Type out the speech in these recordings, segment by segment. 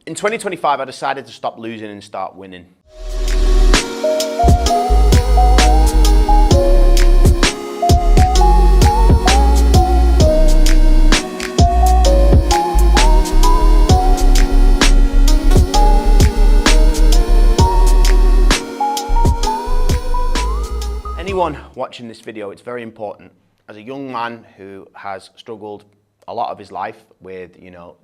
In 2025, I decided to stop losing and start winning. Anyone watching this video, it's very important. As a young man who has struggled a lot of his life with,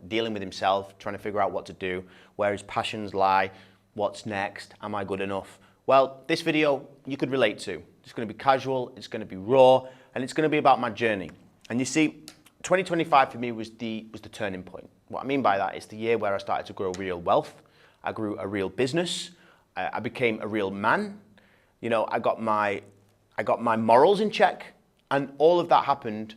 dealing with himself, trying to figure out what to do, where his passions lie, what's next, am I good enough? Well, this video you could relate to. It's going to be casual, it's going to be raw, and it's going to be about my journey. And you see, 2025 for me was the turning point. What I mean by that is the year where I started to grow real wealth. I grew a real business. I became a real man. I got my morals in check, and all of that happened,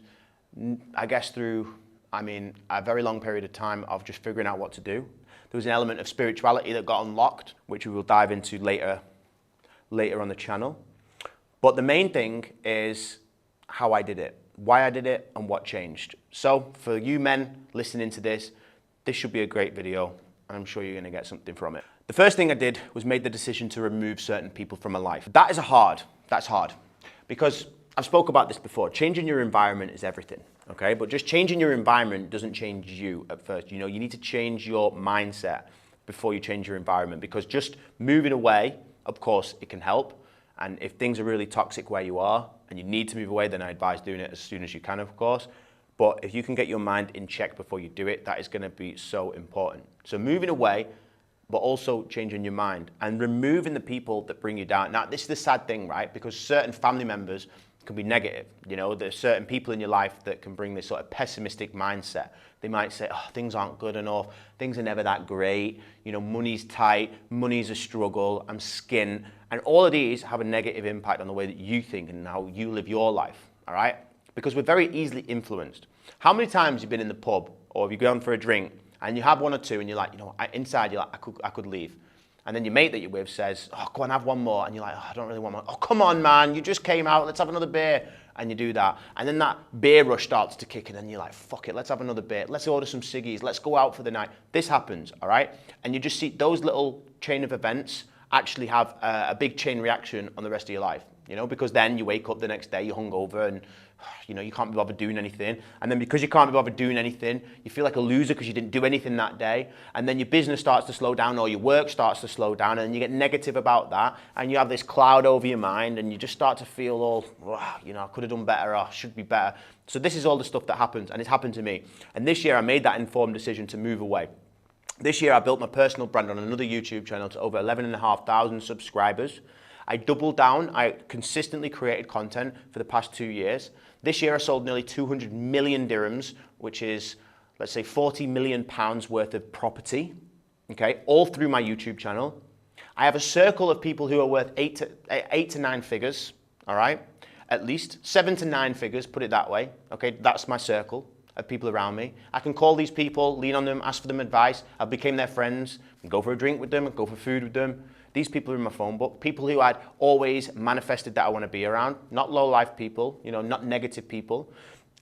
I guess, through, a very long period of time of just figuring out what to do. There was an element of spirituality that got unlocked, which we will dive into later on the channel. But the main thing is how I did it, why I did it, and what changed. So for you men listening to this, this should be a great video, and I'm sure you're going to get something from it. The first thing I did was made the decision to remove certain people from my life. That's hard, because I've spoke about this before. Changing your environment is everything, okay? But just changing your environment doesn't change you at first. You need to change your mindset before you change your environment, because just moving away, of course, it can help. And if things are really toxic where you are and you need to move away, then I advise doing it as soon as you can, of course. But if you can get your mind in check before you do it, that is going to be so important. So moving away, but also changing your mind and removing the people that bring you down. Now, this is the sad thing, right? Because certain family members can be negative. There's certain people in your life that can bring this sort of pessimistic mindset. They might say, oh, things aren't good enough. Things are never that great. Money's tight. Money's a struggle. I'm skint. And all of these have a negative impact on the way that you think and how you live your life, all right? Because we're very easily influenced. How many times have you been in the pub or have you gone for a drink and you have one or two and you're like, inside you're like, I could leave. And then your mate that you're with says, oh, go on, have one more. And you're like, oh, I don't really want one. Oh, come on, man, you just came out, let's have another beer. And you do that. And then that beer rush starts to kick in and you're like, fuck it, let's have another beer. Let's order some ciggies, let's go out for the night. This happens, all right? And you just see those little chain of events actually have a big chain reaction on the rest of your life, because then you wake up the next day, you're hungover and you can't be bothered doing anything. And then because you can't be bothered doing anything, you feel like a loser because you didn't do anything that day. And then your business starts to slow down or your work starts to slow down and you get negative about that. And you have this cloud over your mind and you just start to feel all, I could have done better or I should be better. So this is all the stuff that happens, and it's happened to me. And this year I made that informed decision to move away. This year I built my personal brand on another YouTube channel to over 11,500 subscribers. I doubled down. I consistently created content for the past 2 years. This year I sold nearly 200 million dirhams, which is, let's say, 40 million pounds worth of property, okay, all through my YouTube channel. I have a circle of people who are worth eight to nine figures, all right, at least 7 to 9 figures, put it that way, okay, that's my circle of people around me. I can call these people, lean on them, ask for them advice. I became their friends, go for a drink with them, go for food with them. These people are in my phone book, people who I'd always manifested that I want to be around, not low-life people, not negative people.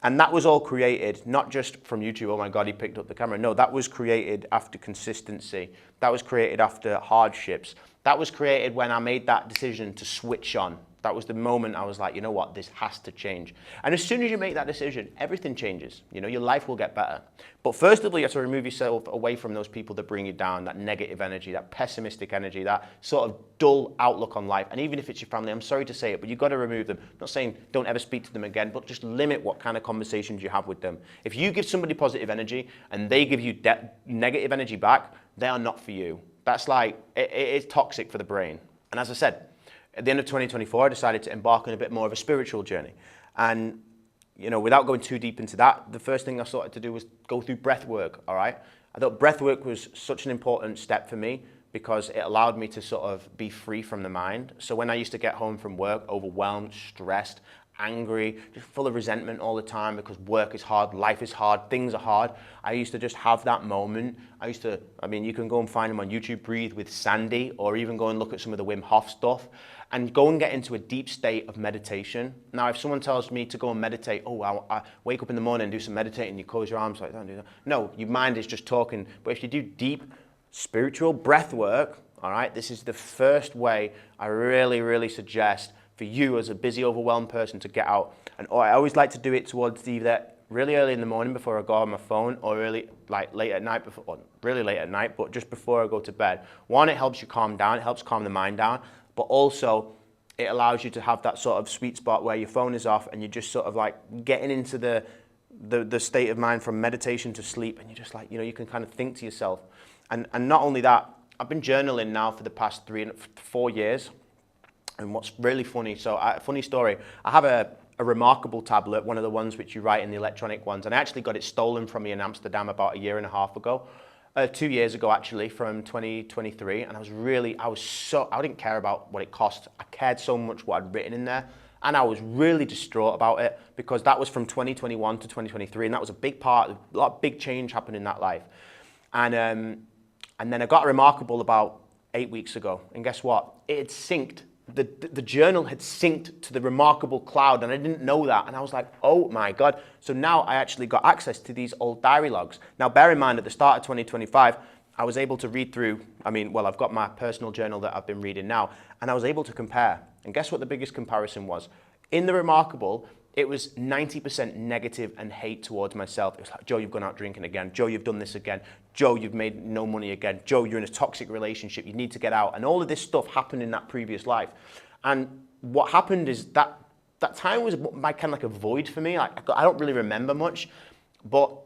And that was all created, not just from YouTube, oh my God, he picked up the camera. No, that was created after consistency. That was created after hardships. That was created when I made that decision to switch on. That was the moment I was like, you know what, this has to change. And as soon as you make that decision, everything changes. Your life will get better. But first of all, you have to remove yourself away from those people that bring you down, that negative energy, that pessimistic energy, that sort of dull outlook on life. And even if it's your family, I'm sorry to say it, but you've got to remove them. I'm not saying don't ever speak to them again, but just limit what kind of conversations you have with them. If you give somebody positive energy and they give you negative energy back, they are not for you. That's like, it's toxic for the brain. And as I said, at the end of 2024, I decided to embark on a bit more of a spiritual journey. And, without going too deep into that, the first thing I started to do was go through breath work, all right? I thought breath work was such an important step for me because it allowed me to sort of be free from the mind. So when I used to get home from work, overwhelmed, stressed, angry, just full of resentment all the time because work is hard, life is hard, things are hard, I used to just have that moment. You can go and find them on YouTube, Breathe with Sandy, or even go and look at some of the Wim Hof stuff and go and get into a deep state of meditation. Now, if someone tells me to go and meditate, I wake up in the morning and do some meditating, you close your arms, like, don't do that. No, your mind is just talking. But if you do deep spiritual breath work, all right, this is the first way I really, really suggest for you as a busy, overwhelmed person to get out. And I always like to do it towards either really early in the morning before I go on my phone, or really like late at night before, well, really late at night, but just before I go to bed. One, it helps you calm down, it helps calm the mind down, but also it allows you to have that sort of sweet spot where your phone is off and you're just sort of like getting into the state of mind from meditation to sleep, and you're just like, you know, you can kind of think to yourself. And not only that, I've been journaling now for the past 3 and 4 years. And what's really funny, funny story, I have a Remarkable tablet, one of the ones which you write in the electronic ones, and I actually got it stolen from me in Amsterdam about 1.5 years ago. 2 years ago actually, from 2023, and I didn't care about what it cost. I cared so much what I'd written in there, and I was really distraught about it, because that was from 2021 to 2023, and that was a big part, a lot of big change happened in that life. And then I got Remarkable about 8 weeks ago, and guess what? It had synced. The journal had synced to the Remarkable cloud, and I didn't know that, and I was like, oh my God. So now I actually got access to these old diary logs. Now bear in mind, at the start of 2025, I was able to read through, I've got my personal journal that I've been reading now, and I was able to compare. And guess what the biggest comparison was? In the Remarkable, it was 90% negative and hate towards myself. It was like, Joe, you've gone out drinking again. Joe, you've done this again. Joe, you've made no money again. Joe, you're in a toxic relationship. You need to get out. And all of this stuff happened in that previous life. And what happened is that time was my kind of like a void for me. Like, I don't really remember much, but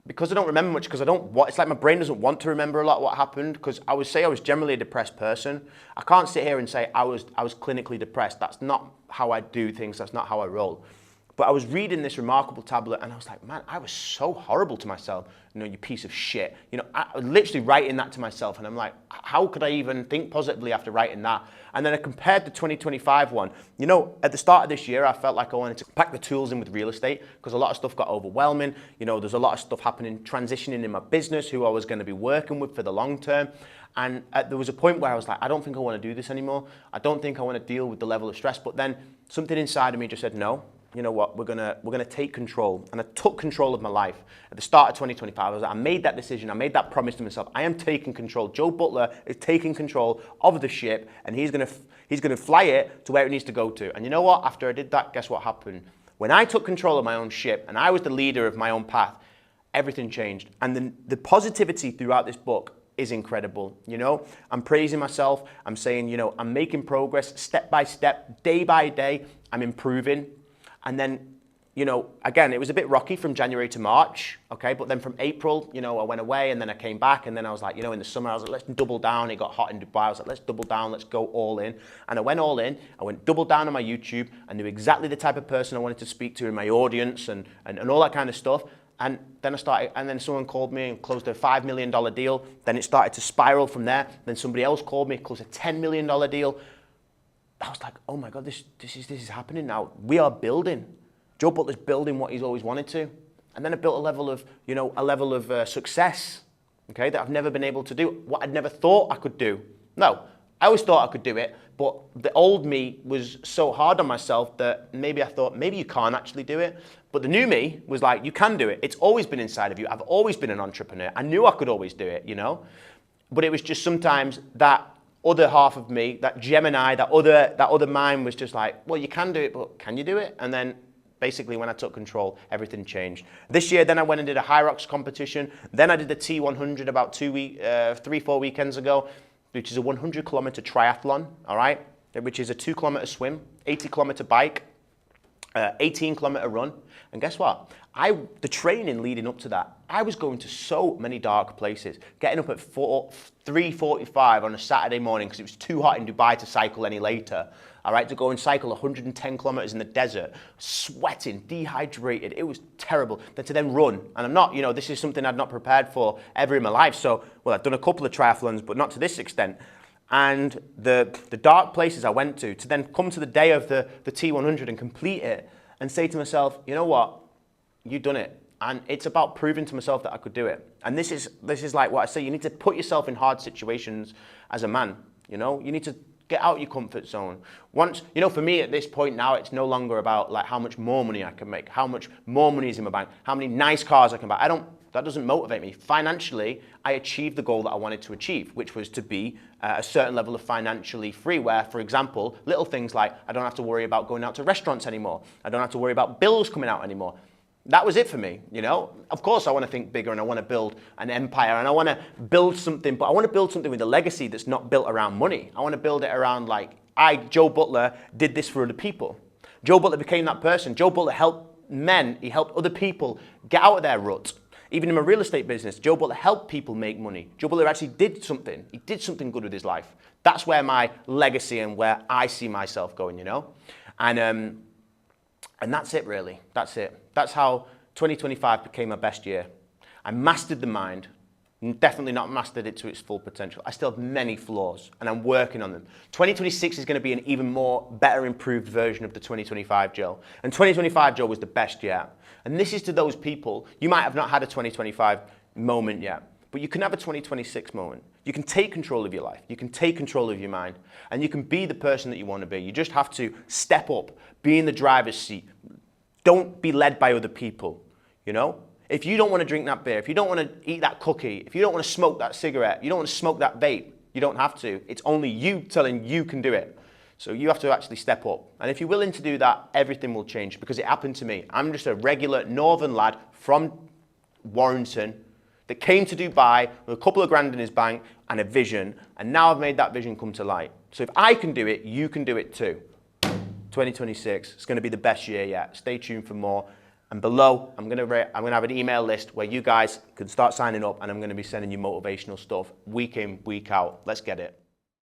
because I don't remember much, because it's like my brain doesn't want to remember a lot what happened, because I would say I was generally a depressed person. I can't sit here and say I was clinically depressed. That's not how I do things. That's not how I roll. But I was reading this Remarkable tablet, and I was like, man, I was so horrible to myself. You know, you piece of shit. You know, I was literally writing that to myself, and I'm like, how could I even think positively after writing that? And then I compared the 2025 one. You know, at the start of this year, I felt like I wanted to pack the tools in with real estate, because a lot of stuff got overwhelming. You know, there's a lot of stuff happening, transitioning in my business, who I was going to be working with for the long term. And there was a point where I was like, I don't think I want to do this anymore. I don't think I want to deal with the level of stress. But then something inside of me just said, no. You know what, we're gonna take control. And I took control of my life. At the start of 2025, I made that decision, I made that promise to myself. I am taking control. Joe Butler is taking control of the ship, and he's gonna fly it to where it needs to go to. And you know what, after I did that, guess what happened? When I took control of my own ship, and I was the leader of my own path, everything changed. And the positivity throughout this book is incredible. You know, I'm praising myself. I'm saying, you know, I'm making progress step by step, day by day. I'm improving. And then, you know, again, it was a bit rocky from January to March, okay? But then from April, you know, I went away, and then I came back, and then I was like, you know, in the summer, I was like, let's double down. It got hot in Dubai. I was like, let's double down. Let's go all in. And I went all in. I went double down on my YouTube. I knew exactly the type of person I wanted to speak to in my audience and all that kind of stuff. And then then someone called me and closed a $5 million deal. Then it started to spiral from there. Then somebody else called me, closed a $10 million deal. I was like, oh my God, this is happening now. We are building. Joe Butler's building what he's always wanted to. And then I built a level of success, okay, that I've never been able to do, what I'd never thought I could do. No, I always thought I could do it, but the old me was so hard on myself that maybe I thought, maybe you can't actually do it. But the new me was like, you can do it. It's always been inside of you. I've always been an entrepreneur. I knew I could always do it, you know? But it was just sometimes that other half of me, that Gemini, that other mind was just like, well, you can do it, but can you do it? And then basically when I took control, everything changed. This year, then I went and did a Hyrox competition. Then I did the T100 about 3-4 weekends ago, which is a 100-kilometer triathlon, all right? Which is a 2-kilometer swim, 80-kilometer bike, 18-kilometer run. And guess what? The training leading up to that, I was going to so many dark places, getting up at 3:45 on a Saturday morning because it was too hot in Dubai to cycle any later. All right, to go and cycle 110 kilometers in the desert, sweating, dehydrated. It was terrible. Then to run. And I'm not, you know, this is something I'd not prepared for ever in my life. So, well, I've done a couple of triathlons, but not to this extent. And the dark places I went to then come to the day of the T100 and complete it and say to myself, you know what? You've done it. And it's about proving to myself that I could do it. And this is like what I say, you need to put yourself in hard situations as a man, you know? You need to get out your comfort zone. Once, you know, for me at this point now, it's no longer about like how much more money I can make, how much more money is in my bank, how many nice cars I can buy. That doesn't motivate me. Financially, I achieved the goal that I wanted to achieve, which was to be a certain level of financially free, where, for example, little things like I don't have to worry about going out to restaurants anymore. I don't have to worry about bills coming out anymore. That was it for me, you know? Of course, I want to think bigger and I want to build an empire and I want to build something, but I want to build something with a legacy that's not built around money. I want to build it around, like, Joe Butler, did this for other people. Joe Butler became that person. Joe Butler helped men, he helped other people get out of their rut. Even in my real estate business, Joe Butler helped people make money. Joe Butler actually did something. He did something good with his life. That's where my legacy and where I see myself going, you know? And that's it, really. That's it. That's how 2025 became my best year. I mastered the mind. Definitely not mastered it to its full potential. I still have many flaws, and I'm working on them. 2026 is going to be an even more better improved version of the 2025 Joe. And 2025 Joe was the best yet. And this is to those people, you might have not had a 2025 moment yet, but you can have a 2026 moment. You can take control of your life. You can take control of your mind, and you can be the person that you want to be. You just have to step up, be in the driver's seat. Don't be led by other people, you know? If you don't want to drink that beer, if you don't want to eat that cookie, if you don't want to smoke that cigarette, you don't want to smoke that vape, you don't have to. It's only you telling you can do it. So you have to actually step up. And if you're willing to do that, everything will change, because it happened to me. I'm just a regular northern lad from Warrington that came to Dubai with a couple of grand in his bank and a vision, and now I've made that vision come to light. So if I can do it, you can do it too. 2026, it's going to be the best year yet. Stay tuned for more. And below, I'm going to have an email list where you guys can start signing up, and I'm going to be sending you motivational stuff week in, week out. Let's get it.